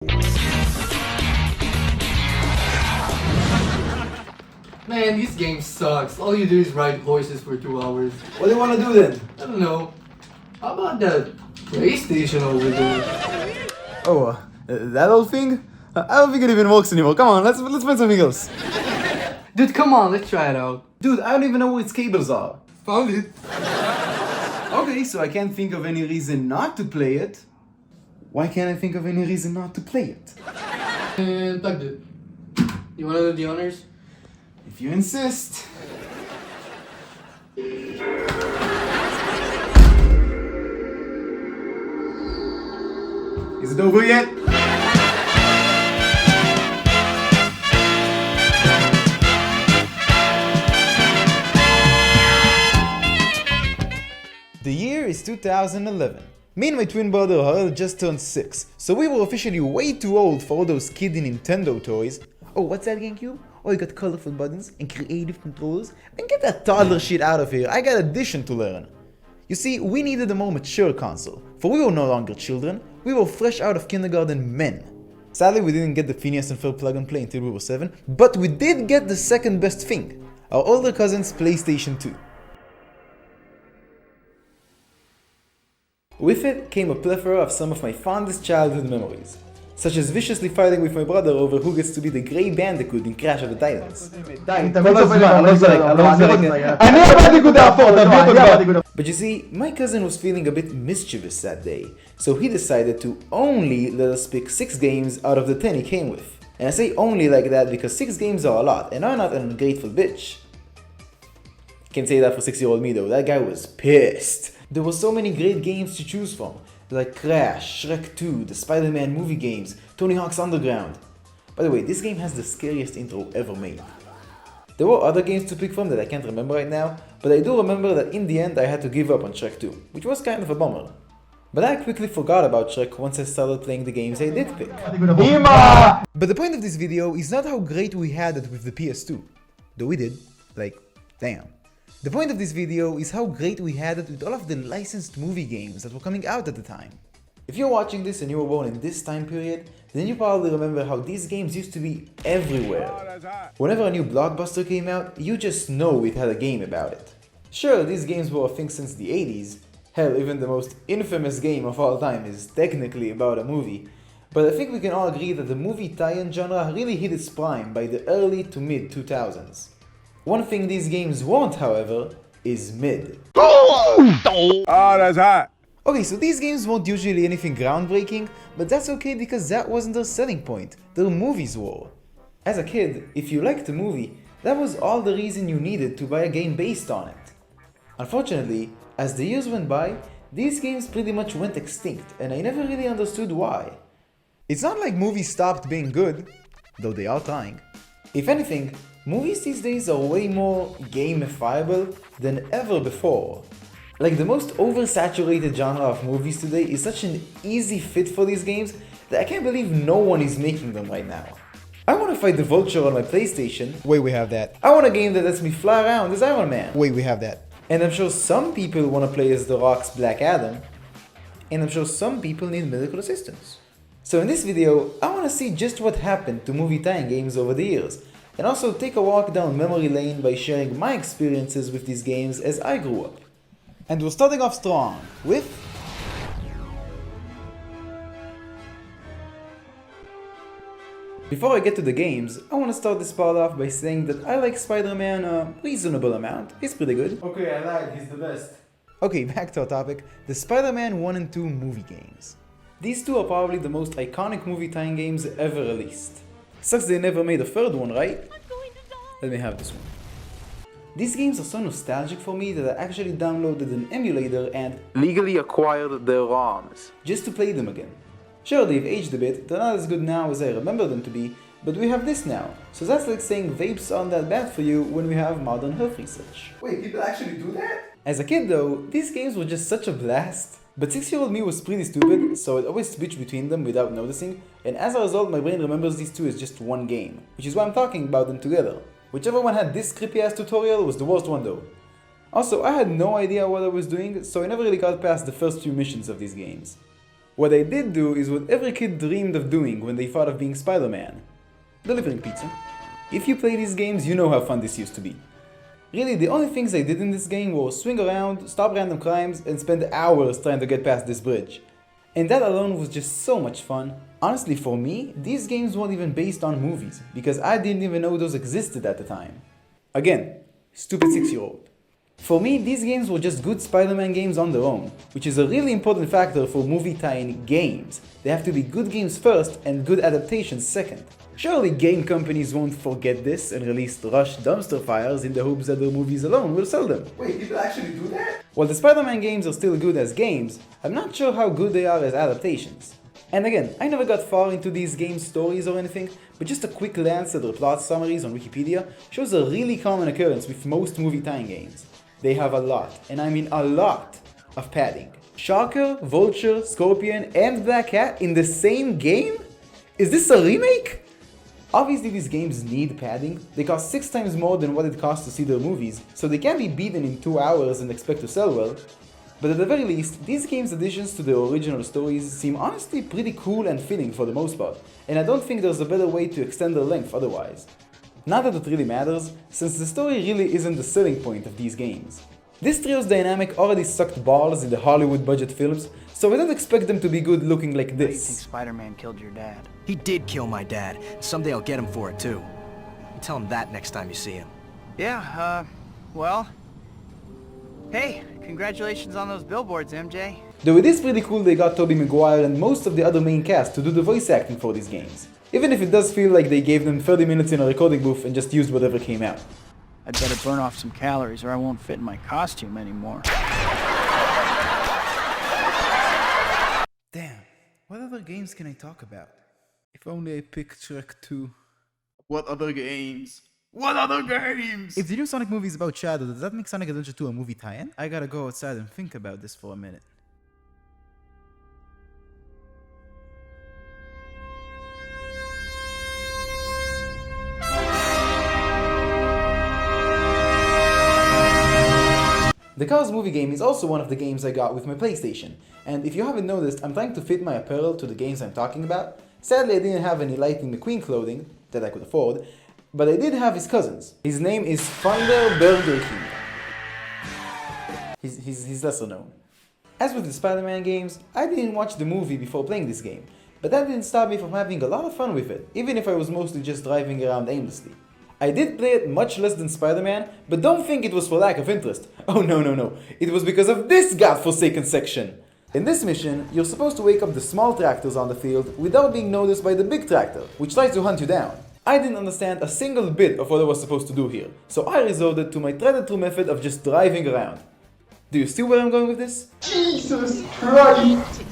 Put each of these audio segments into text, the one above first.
Man, this game sucks. All you do is ride horses for 2 hours. What do you want to do then? I don't know. How about that PlayStation over there? Oh, that old thing? I don't think it even works anymore. Come on, let's find something else. Dude, come on, let's try it out. Dude, I don't even know where its cables are. Found it. Okay, so I can't think of any reason not to play it. Why can't I think of any reason not to play it? And plugged it. You wanna do the honors? If you insist. Is it over yet? The year is 2011. Me and my twin brother Harald just turned 6, so we were officially way too old for all those kiddie Nintendo toys. Oh, what's that, GameCube? Oh, you got colorful buttons and creative controls? And get that toddler shit out of here, I got addition to learn. You see, we needed a more mature console, for we were no longer children, we were fresh out of kindergarten men. Sadly, we didn't get the Phineas and Ferb plug and play until we were 7, but we did get the second best thing, our older cousin's PlayStation 2. With it came a plethora of some of my fondest childhood memories, such as viciously fighting with my brother over who gets to be the Grey Bandicoot in Crash of the Titans. But you see, my cousin was feeling a bit mischievous that day, so he decided to only let us pick 6 games out of the 10 he came with. And I say only like that because 6 games are a lot, and I'm not an ungrateful bitch. Can't say that for 6-year-old me though, that guy was pissed. There were so many great games to choose from, like Crash, Shrek 2, the Spider-Man movie games, Tony Hawk's Underground. By the way, this game has the scariest intro ever made. There were other games to pick from that I can't remember right now, but I do remember that in the end I had to give up on Shrek 2, which was kind of a bummer. But I quickly forgot about Shrek once I started playing the games I did pick. But the point of this video is not how great we had it with the PS2, though we did, like, damn. The point of this video is how great we had it with all of the licensed movie games that were coming out at the time. If you're watching this and you were born in this time period, then you probably remember how these games used to be everywhere. Whenever a new blockbuster came out, you just know it had a game about it. Sure, these games were a thing since the 80s, hell, even the most infamous game of all time is technically about a movie, but I think we can all agree that the movie tie-in genre really hit its prime by the early to mid 2000s. One thing these games won't, however, is mid. Oh, that's hot. Okay, so these games weren't usually anything groundbreaking, but that's okay because that wasn't their selling point, their movies were. As a kid, if you liked a movie, that was all the reason you needed to buy a game based on it. Unfortunately, as the years went by, these games pretty much went extinct, and I never really understood why. It's not like movies stopped being good, though they are trying. If anything, movies these days are way more gamifiable than ever before. Like, the most oversaturated genre of movies today is such an easy fit for these games that I can't believe no one is making them right now. I want to fight the Vulture on my PlayStation. Wait, we have that. I want a game that lets me fly around as Iron Man. Wait, we have that. And I'm sure some people want to play as The Rock's Black Adam. And I'm sure some people need medical assistance. So in this video, I want to see just what happened to movie tie-in games over the years, and also take a walk down memory lane by sharing my experiences with these games as I grew up. And we're starting off strong with... Before I get to the games, I want to start this part off by saying that I like Spider-Man a reasonable amount. He's pretty good. Okay, I lied, he's the best. Okay, back to our topic, the Spider-Man 1 and 2 movie games. These two are probably the most iconic movie tie-in games ever released. Sucks they never made a third one, right? Let me have this one. These games are so nostalgic for me that I actually downloaded an emulator and legally acquired their ROMs, just to play them again. Sure, they've aged a bit, they're not as good now as I remember them to be, but we have this now, so that's like saying vapes aren't that bad for you when we have modern health research. Wait, people actually do that? As a kid though, these games were just such a blast. But 6-year-old me was pretty stupid, so I'd always switch between them without noticing, and as a result my brain remembers these two as just one game, which is why I'm talking about them together. Whichever one had this creepy ass tutorial was the worst one though. Also, I had no idea what I was doing, so I never really got past the first few missions of these games. What I did do is what every kid dreamed of doing when they thought of being Spider-Man. Delivering pizza. If you play these games, you know how fun this used to be. Really, the only things I did in this game were swing around, stop random crimes, and spend hours trying to get past this bridge. And that alone was just so much fun. Honestly, for me, these games weren't even based on movies, because I didn't even know those existed at the time. Again, stupid 6-year-old. For me, these games were just good Spider-Man games on their own, which is a really important factor for movie tie-in games. They have to be good games first and good adaptations second. Surely game companies won't forget this and release rushed dumpster fires in the hopes that their movies alone will sell them. Wait, people actually do that? While the Spider-Man games are still good as games, I'm not sure how good they are as adaptations. And again, I never got far into these game stories or anything, but just a quick glance at their plot summaries on Wikipedia shows a really common occurrence with most movie tie-in games. They have a lot, and I mean a lot, of padding. Shocker, Vulture, Scorpion, and Black Cat in the same game? Is this a remake? Obviously these games need padding. They cost 6 times more than what it costs to see their movies, so they can't be beaten in 2 hours and expect to sell well. But at the very least, these games' additions to the original stories seem honestly pretty cool and fitting for the most part, and I don't think there's a better way to extend their length otherwise. Not that it really matters, since the story really isn't the selling point of these games. This trio's dynamic already sucked balls in the Hollywood budget films, so I don't expect them to be good looking like How do you think this. Spider-Man killed your dad? He did kill my dad. Someday I'll get him for it, too. You tell him that next time you see him. Yeah, well... Hey, congratulations on those billboards, MJ. Though it is pretty cool they got Tobey Maguire and most of the other main cast to do the voice acting for these games. Even if it does feel like they gave them 30 minutes in a recording booth and just used whatever came out. I'd better burn off some calories or I won't fit in my costume anymore. Damn, what other games can I talk about? If only I picked Shrek 2. What other games? What other games? If the new Sonic movie is about Shadow, does that make Sonic Adventure 2 a movie tie-in? I gotta go outside and think about this for a minute. The Cars movie game is also one of the games I got with my PlayStation, and if you haven't noticed, I'm trying to fit my apparel to the games I'm talking about. Sadly, I didn't have any Lightning McQueen clothing that I could afford, but I did have his cousins. His name is Thunder Burger King. He's lesser known. As with the Spider-Man games, I didn't watch the movie before playing this game, but that didn't stop me from having a lot of fun with it, even if I was mostly just driving around aimlessly. I did play it much less than Spider-Man, but don't think it was for lack of interest. Oh no, it was because of this godforsaken section! In this mission, you're supposed to wake up the small tractors on the field without being noticed by the big tractor, which tries to hunt you down. I didn't understand a single bit of what I was supposed to do here, so I resorted to my tried and true method of just driving around. Do you see where I'm going with this? Jesus Christ!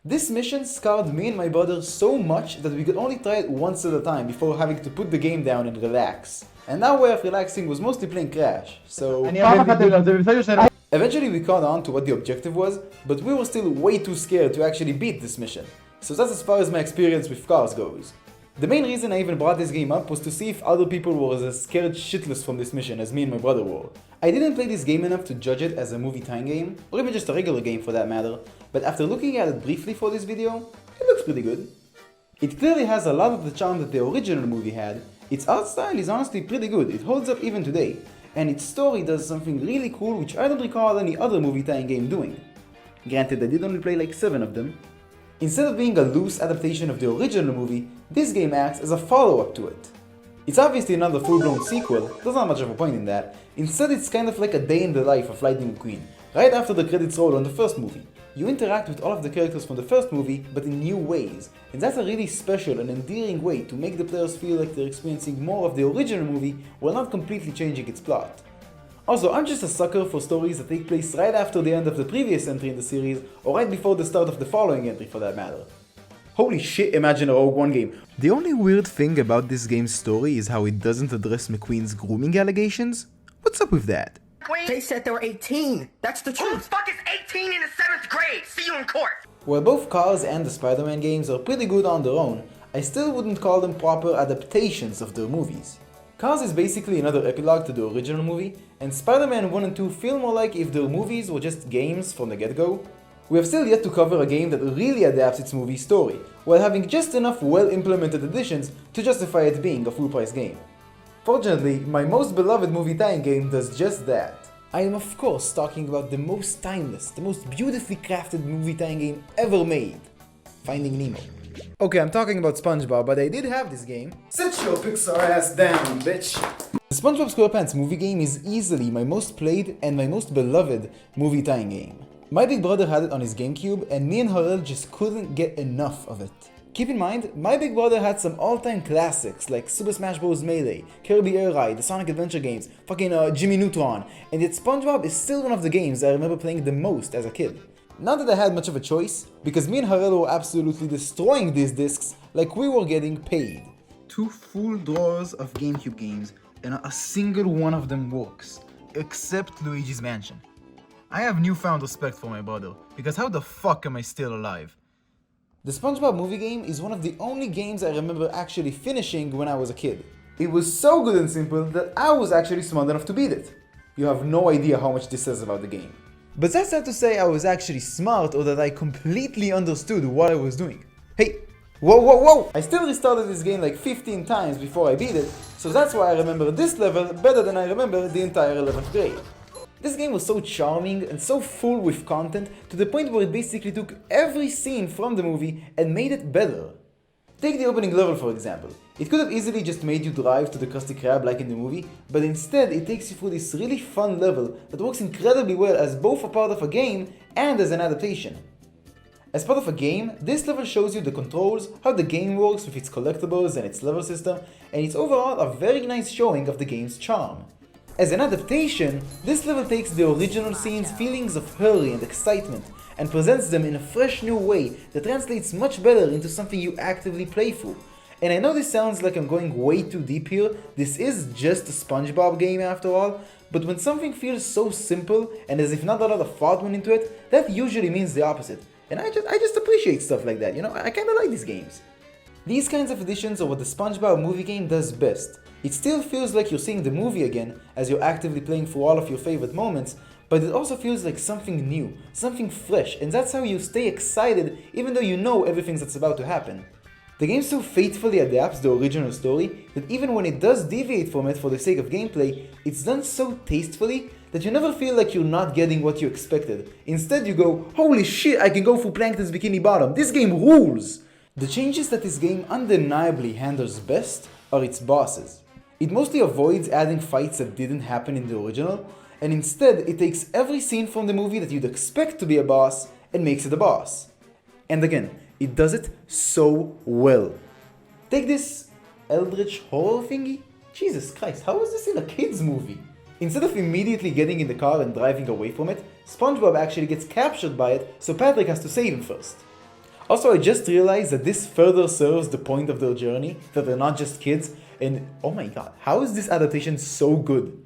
This mission scarred me and my brother so much that we could only try it once at a time before having to put the game down and relax. And our way of relaxing was mostly playing Crash, so... Eventually we caught on to what the objective was, but we were still way too scared to actually beat this mission. So that's as far as my experience with cars goes. The main reason I even brought this game up was to see if other people were as scared shitless from this mission as me and my brother were. I didn't play this game enough to judge it as a movie time game, or even just a regular game for that matter, but after looking at it briefly for this video, it looks pretty good. It clearly has a lot of the charm that the original movie had, its art style is honestly pretty good, it holds up even today, and its story does something really cool which I don't recall any other movie tie-in game doing. Granted, I did only play like 7 of them. Instead of being a loose adaptation of the original movie, this game acts as a follow-up to it. It's obviously not a full-blown sequel, there's not much of a point in that. Instead, it's kind of like a day in the life of Lightning McQueen, right after the credits roll on the first movie. You interact with all of the characters from the first movie, but in new ways, and that's a really special and endearing way to make the players feel like they're experiencing more of the original movie while not completely changing its plot. Also, I'm just a sucker for stories that take place right after the end of the previous entry in the series, or right before the start of the following entry for that matter. Holy shit, imagine a Rogue One game. The only weird thing about this game's story is how it doesn't address McQueen's grooming allegations. What's up with that? They said they were 18. That's the truth. Who the fuck is 18 in the 7th grade? See you in court. While both Cars and the Spider-Man games are pretty good on their own, I still wouldn't call them proper adaptations of their movies. Cars is basically another epilogue to the original movie, and Spider-Man 1 and 2 feel more like if their movies were just games from the get-go. We have still yet to cover a game that really adapts its movie story, while having just enough well-implemented additions to justify it being a full-price game. Fortunately, my most beloved movie tie-in game does just that. I am of course talking about the most timeless, the most beautifully crafted movie tie-in game ever made, Finding Nemo. Okay, I'm talking about SpongeBob, but I did have this game. Sit your Pixar ass down, bitch! The SpongeBob SquarePants movie game is easily my most played and my most beloved movie tie-in game. My big brother had it on his GameCube, and me and Harel just couldn't get enough of it. Keep in mind, my big brother had some all-time classics like Super Smash Bros. Melee, Kirby Air Ride, the Sonic Adventure games, fucking Jimmy Neutron, and yet SpongeBob is still one of the games I remember playing the most as a kid. Not that I had much of a choice, because me and Harel were absolutely destroying these discs like we were getting paid. 2 full drawers of GameCube games, and not a single one of them works, except Luigi's Mansion. I have newfound respect for my brother, because how the fuck am I still alive? The SpongeBob movie game is one of the only games I remember actually finishing when I was a kid. It was so good and simple that I was actually smart enough to beat it. You have no idea how much this says about the game. But that's not to say I was actually smart or that I completely understood what I was doing. Hey, whoa! I still restarted this game like 15 times before I beat it, so that's why I remember this level better than I remember the entire 11th grade. This game was so charming and so full with content to the point where it basically took every scene from the movie and made it better. Take the opening level for example. It could have easily just made you drive to the Krusty Krab like in the movie, but instead it takes you through this really fun level that works incredibly well as both a part of a game and as an adaptation. As part of a game, this level shows you the controls, how the game works with its collectibles and its level system, and it's overall a very nice showing of the game's charm. As an adaptation, this level takes the original scene's feelings of hurry and excitement and presents them in a fresh new way that translates much better into something you actively play through. And I know this sounds like I'm going way too deep here, this is just a SpongeBob game after all, but when something feels so simple and as if not a lot of thought went into it, that usually means the opposite. And I just appreciate stuff like that, you know, I kinda like these games. These kinds of additions are what the SpongeBob movie game does best. It still feels like you're seeing the movie again as you're actively playing through all of your favorite moments, but it also feels like something new, something fresh, and that's how you stay excited even though you know everything that's about to happen. The game so faithfully adapts the original story that even when it does deviate from it for the sake of gameplay, it's done so tastefully that you never feel like you're not getting what you expected. Instead you go, holy shit, I can go through Plankton's Bikini Bottom, this game rules! The changes that this game undeniably handles best are its bosses. It mostly avoids adding fights that didn't happen in the original, and instead it takes every scene from the movie that you'd expect to be a boss and makes it a boss. And again, it does it so well. Take this eldritch horror thingy? Jesus Christ, how is this in a kid's movie? Instead of immediately getting in the car and driving away from it, SpongeBob actually gets captured by it, so Patrick has to save him first. Also, I just realized that this further serves the point of their journey, that they're not just kids, and oh my god, how is this adaptation so good?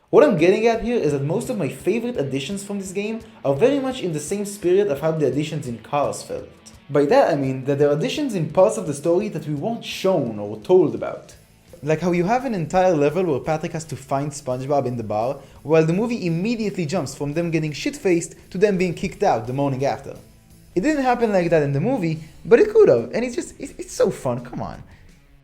What I'm getting at here is that most of my favorite additions from this game are very much in the same spirit of how the additions in Cars felt. By that I mean that there are additions in parts of the story that we weren't shown or told about. Like how you have an entire level where Patrick has to find SpongeBob in the bar, while the movie immediately jumps from them getting shit-faced to them being kicked out the morning after. It didn't happen like that in the movie, but it could have, and it's so fun, come on.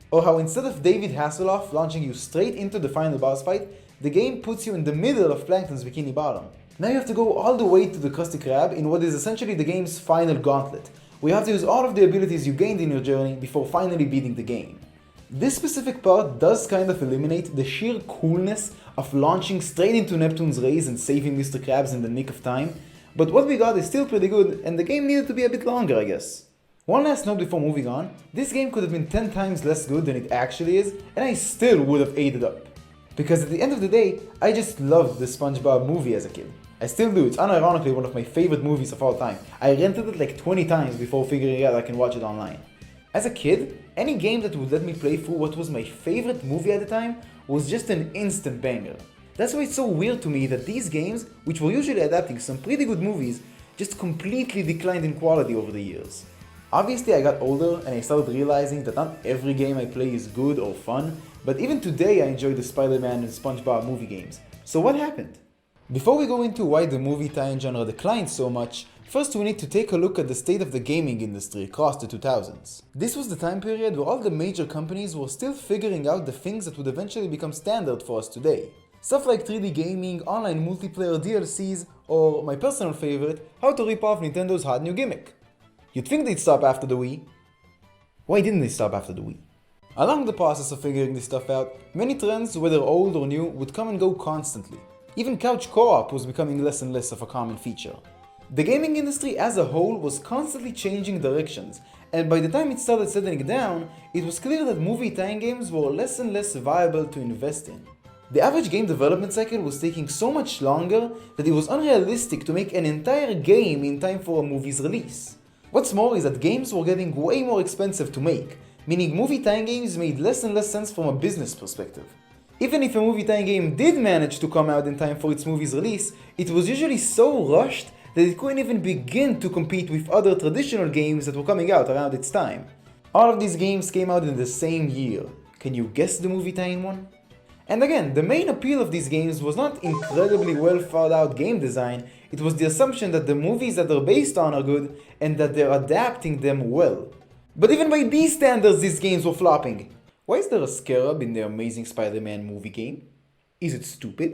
Or how instead of David Hasselhoff launching you straight into the final boss fight, the game puts you in the middle of Plankton's Bikini Bottom. Now you have to go all the way to the Krusty Krab in what is essentially the game's final gauntlet, where you have to use all of the abilities you gained in your journey before finally beating the game. This specific part does kind of eliminate the sheer coolness of launching straight into Neptune's rays and saving Mr. Krabs in the nick of time, but what we got is still pretty good, and the game needed to be a bit longer, I guess. One last note before moving on, this game could have been 10 times less good than it actually is, and I still would have ate it up. Because at the end of the day, I just loved the SpongeBob movie as a kid. I still do, it's unironically one of my favorite movies of all time. I rented it like 20 times before figuring out I can watch it online. As a kid, any game that would let me play through what was my favorite movie at the time was just an instant banger. That's why it's so weird to me that these games, which were usually adapting some pretty good movies, just completely declined in quality over the years. Obviously I got older and I started realizing that not every game I play is good or fun, but even today I enjoy the Spider-Man and SpongeBob movie games. So what happened? Before we go into why the movie tie-in genre declined so much, First, we need to take a look at the state of the gaming industry across the 2000s. This was the time period where all the major companies were still figuring out the things that would eventually become standard for us today. Stuff like 3D gaming, online multiplayer DLCs, or my personal favorite, how to rip off Nintendo's hot new gimmick. You'd think they'd stop after the Wii. Why didn't they stop after the Wii? Along the process of figuring this stuff out, many trends, whether old or new, would come and go constantly. Even couch co-op was becoming less and less of a common feature. The gaming industry as a whole was constantly changing directions, and by the time it started settling down, it was clear that movie tie-in games were less and less viable to invest in. The average game development cycle was taking so much longer that it was unrealistic to make an entire game in time for a movie's release. What's more is that games were getting way more expensive to make, meaning movie tie-in games made less and less sense from a business perspective. Even if a movie tie-in game did manage to come out in time for its movie's release, it was usually so rushed that it couldn't even begin to compete with other traditional games that were coming out around its time. All of these games came out in the same year. Can you guess the movie tie-in one? And again, the main appeal of these games was not incredibly well thought out game design, it was the assumption that the movies that they're based on are good and that they're adapting them well. But even by these standards, these games were flopping. Why is there a scarab in the Amazing Spider-Man movie game? Is it stupid?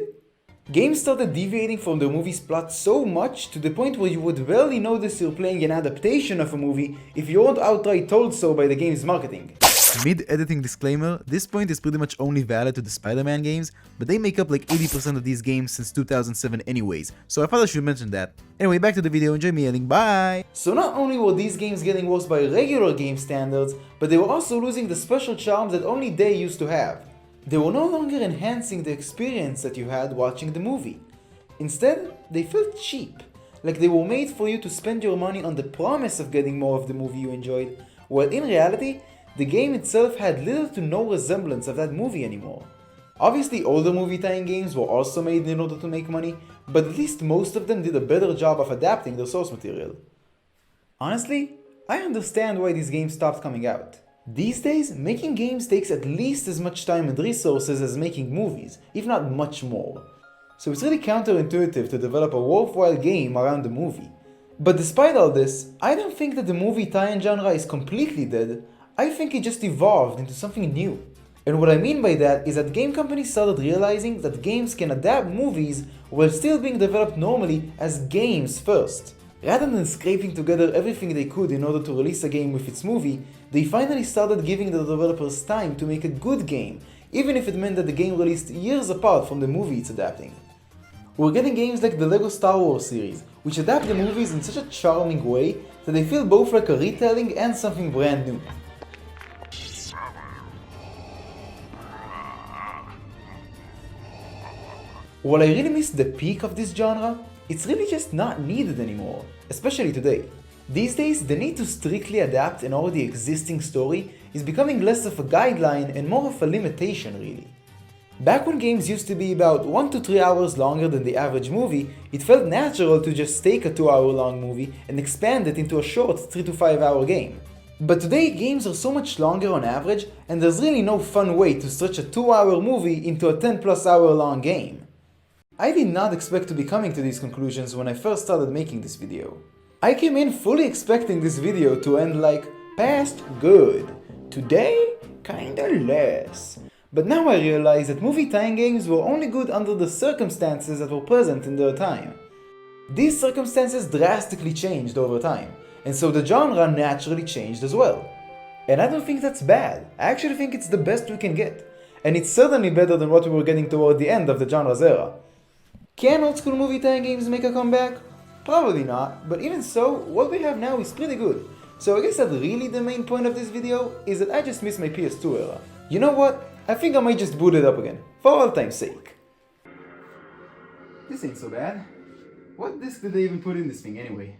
Games started deviating from the movie's plot so much to the point where you would barely notice you're playing an adaptation of a movie if you weren't outright told so by the game's marketing. Mid-editing disclaimer, this point is pretty much only valid to the Spider-Man games, but they make up like 80% of these games since 2007 anyways, so I thought I should mention that. Anyway, back to the video, enjoy me editing, bye! So not only were these games getting worse by regular game standards, but they were also losing the special charms that only they used to have. They were no longer enhancing the experience that you had watching the movie. Instead, they felt cheap, like they were made for you to spend your money on the promise of getting more of the movie you enjoyed, while in reality, the game itself had little to no resemblance of that movie anymore. Obviously, older movie tie-in games were also made in order to make money, but at least most of them did a better job of adapting their source material. Honestly, I understand why these games stopped coming out. These days, making games takes at least as much time and resources as making movies, if not much more. So it's really counterintuitive to develop a worthwhile game around the movie. But despite all this, I don't think that the movie tie-in genre is completely dead. I think it just evolved into something new. And what I mean by that is that game companies started realizing that games can adapt movies while still being developed normally as games first. Rather than scraping together everything they could in order to release a game with its movie, they finally started giving the developers time to make a good game, even if it meant that the game released years apart from the movie it's adapting. We're getting games like the LEGO Star Wars series, which adapt the movies in such a charming way that they feel both like a retelling and something brand new. While I really miss the peak of this genre, it's really just not needed anymore, especially today. These days, the need to strictly adapt an already existing story is becoming less of a guideline and more of a limitation really. Back when games used to be about 1 to 3 hours longer than the average movie, it felt natural to just take a 2-hour-long movie and expand it into a short 3 to 5 hour game. But today, games are so much longer on average, and there's really no fun way to stretch a 2-hour movie into a 10+ hour long game. I did not expect to be coming to these conclusions when I first started making this video. I came in fully expecting this video to end like, past good, today kinda less. But now I realize that movie tie-in games were only good under the circumstances that were present in their time. These circumstances drastically changed over time, and so the genre naturally changed as well. And I don't think that's bad, I actually think it's the best we can get. And it's certainly better than what we were getting toward the end of the genre's era. Can old school movie tie-in games make a comeback? Probably not, but even so, what we have now is pretty good. So I guess that really the main point of this video is that I just miss my PS2 era. You know what? I think I might just boot it up again, for all time's sake. This ain't so bad. What disc did they even put in this thing anyway?